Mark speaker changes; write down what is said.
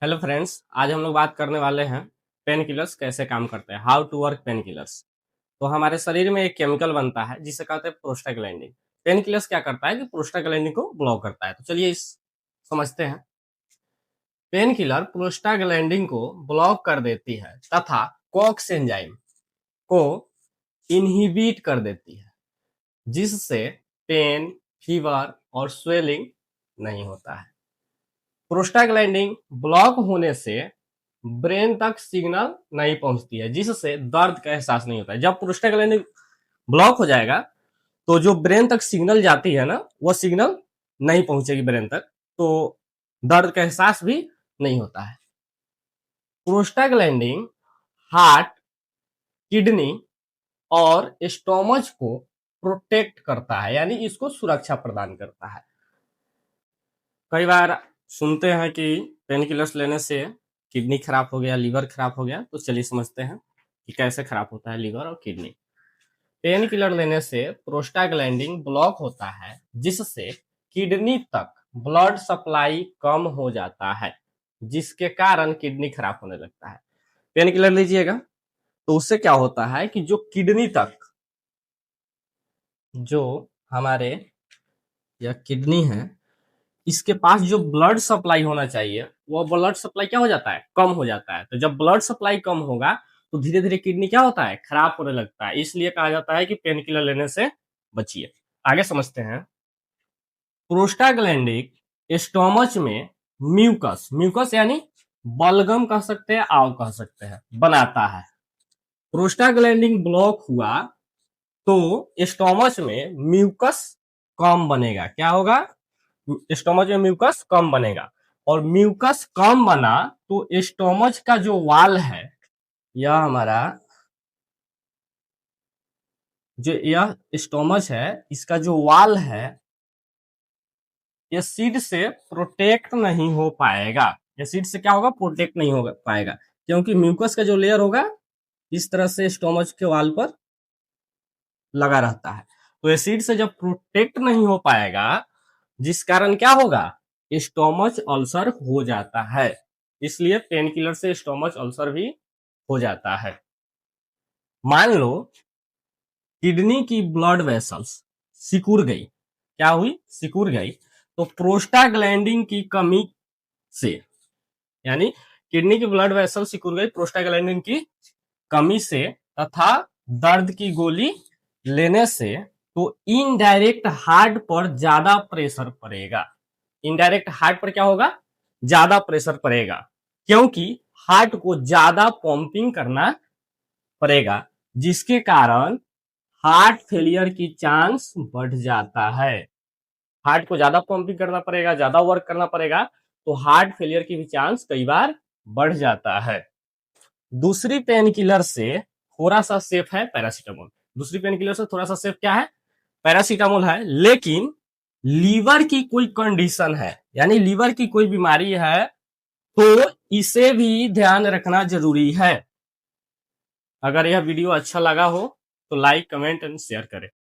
Speaker 1: Hello friends, आज हम लोग बात करने वाले हैं पेन किलर्स कैसे काम करते हैं, how to work pain killers. तो हमारे शरीर में एक केमिकल बनता है जिसे कहते हैं प्रोस्टाग्लैंडिन। पेन किलर्स क्या करता है कि प्रोस्टाग्लैंडिन को ब्लॉक करता है। तो चलिए इस समझते हैं। पेन किलर प्रोस्टाग्लैंडिन को ब्लॉक कर देती है तथा कॉक्स एंजाइम को इनहिबिट कर देती है, जिससे पेन, फीवर और स्वेलिंग नहीं होता है। प्रोस्टाग्लैंडिन ब्लॉक होने से ब्रेन तक सिग्नल नहीं पहुंचती है, जिससे दर्द का एहसास नहीं होता है। जब प्रोस्टाग्लैंडिन ब्लॉक हो जाएगा तो जो ब्रेन तक सिग्नल जाती है ना, वो सिग्नल नहीं पहुंचेगी ब्रेन तक, तो दर्द का एहसास भी नहीं होता है। प्रोस्टाग्लैंडिन हार्ट, किडनी और स्टोमच को प्रोटेक्ट करता है, यानी इसको सुरक्षा प्रदान करता है। कई बार सुनते हैं कि पेन किलर्स लेने से किडनी खराब हो गया, लीवर खराब हो गया। तो चलिए समझते हैं कि कैसे खराब होता है लीवर और किडनी। पेन किलर लेने से प्रोस्टाग्लैंडिन ब्लॉक होता है, जिससे किडनी तक ब्लड सप्लाई कम हो जाता है, जिसके कारण किडनी खराब होने लगता है। पेन किलर लीजिएगा तो उससे क्या होता है कि जो किडनी तक, जो हमारे यह किडनी है, इसके पास जो ब्लड सप्लाई होना चाहिए, वो ब्लड सप्लाई क्या हो जाता है, कम हो जाता है। तो जब ब्लड सप्लाई कम होगा तो धीरे धीरे किडनी क्या होता है, खराब होने लगता है। इसलिए कहा जाता है कि पेन किलर लेने से बचिए। आगे समझते हैं। प्रोस्टाग्लैंडिन स्टोमच में म्यूकस, म्यूकस यानी बलगम कह सकते हैं, आव कह सकते हैं, बनाता है। प्रोस्टाग्लैंडिन ब्लॉक हुआ तो स्टोमच में म्यूकस कम बनेगा। क्या होगा, स्टोमच में म्यूकस कम बनेगा। और म्यूकस कम बना तो स्टोमच का जो वाल है, यह हमारा जो यह स्टोमच है, इसका जो वाल है, एसिड से प्रोटेक्ट नहीं हो पाएगा। एसिड से क्या होगा, प्रोटेक्ट नहीं हो पाएगा, क्योंकि म्यूकस का जो लेयर होगा इस तरह से स्टोमच के वाल पर लगा रहता है। तो एसिड से जब प्रोटेक्ट नहीं हो पाएगा, जिस कारण क्या होगा, स्टोमच अल्सर हो जाता है। इसलिए पेन किलर से स्टोमच अल्सर भी हो जाता है। मान लो किडनी की ब्लड वेसल्स सिकुड़ गई, क्या हुई, सिकुड़ गई, तो प्रोस्टाग्लैंडिन की कमी से, यानी किडनी की ब्लड वेसल सिकुड़ गई प्रोस्टाग्लैंडिन की कमी से तथा दर्द की गोली लेने से, तो इनडायरेक्ट हार्ट पर ज्यादा प्रेशर पड़ेगा। इनडायरेक्ट हार्ट पर क्या होगा, ज्यादा प्रेशर पड़ेगा, क्योंकि हार्ट को ज्यादा पंपिंग करना पड़ेगा, जिसके कारण हार्ट फेलियर की चांस बढ़ जाता है। हार्ट को ज्यादा पंपिंग करना पड़ेगा, ज्यादा वर्क करना पड़ेगा, तो हार्ट फेलियर की भी चांस कई बार बढ़ जाता है। दूसरी पेन किलर से थोड़ा सा सेफ है पैरासीटामोल। दूसरी पेन किलर से थोड़ा सा सेफ क्या है, पैरासीटामोल है। लेकिन लीवर की कोई कंडीशन है, यानी लीवर की कोई बीमारी है, तो इसे भी ध्यान रखना जरूरी है। अगर यह वीडियो अच्छा लगा हो तो लाइक, कमेंट एंड शेयर करें।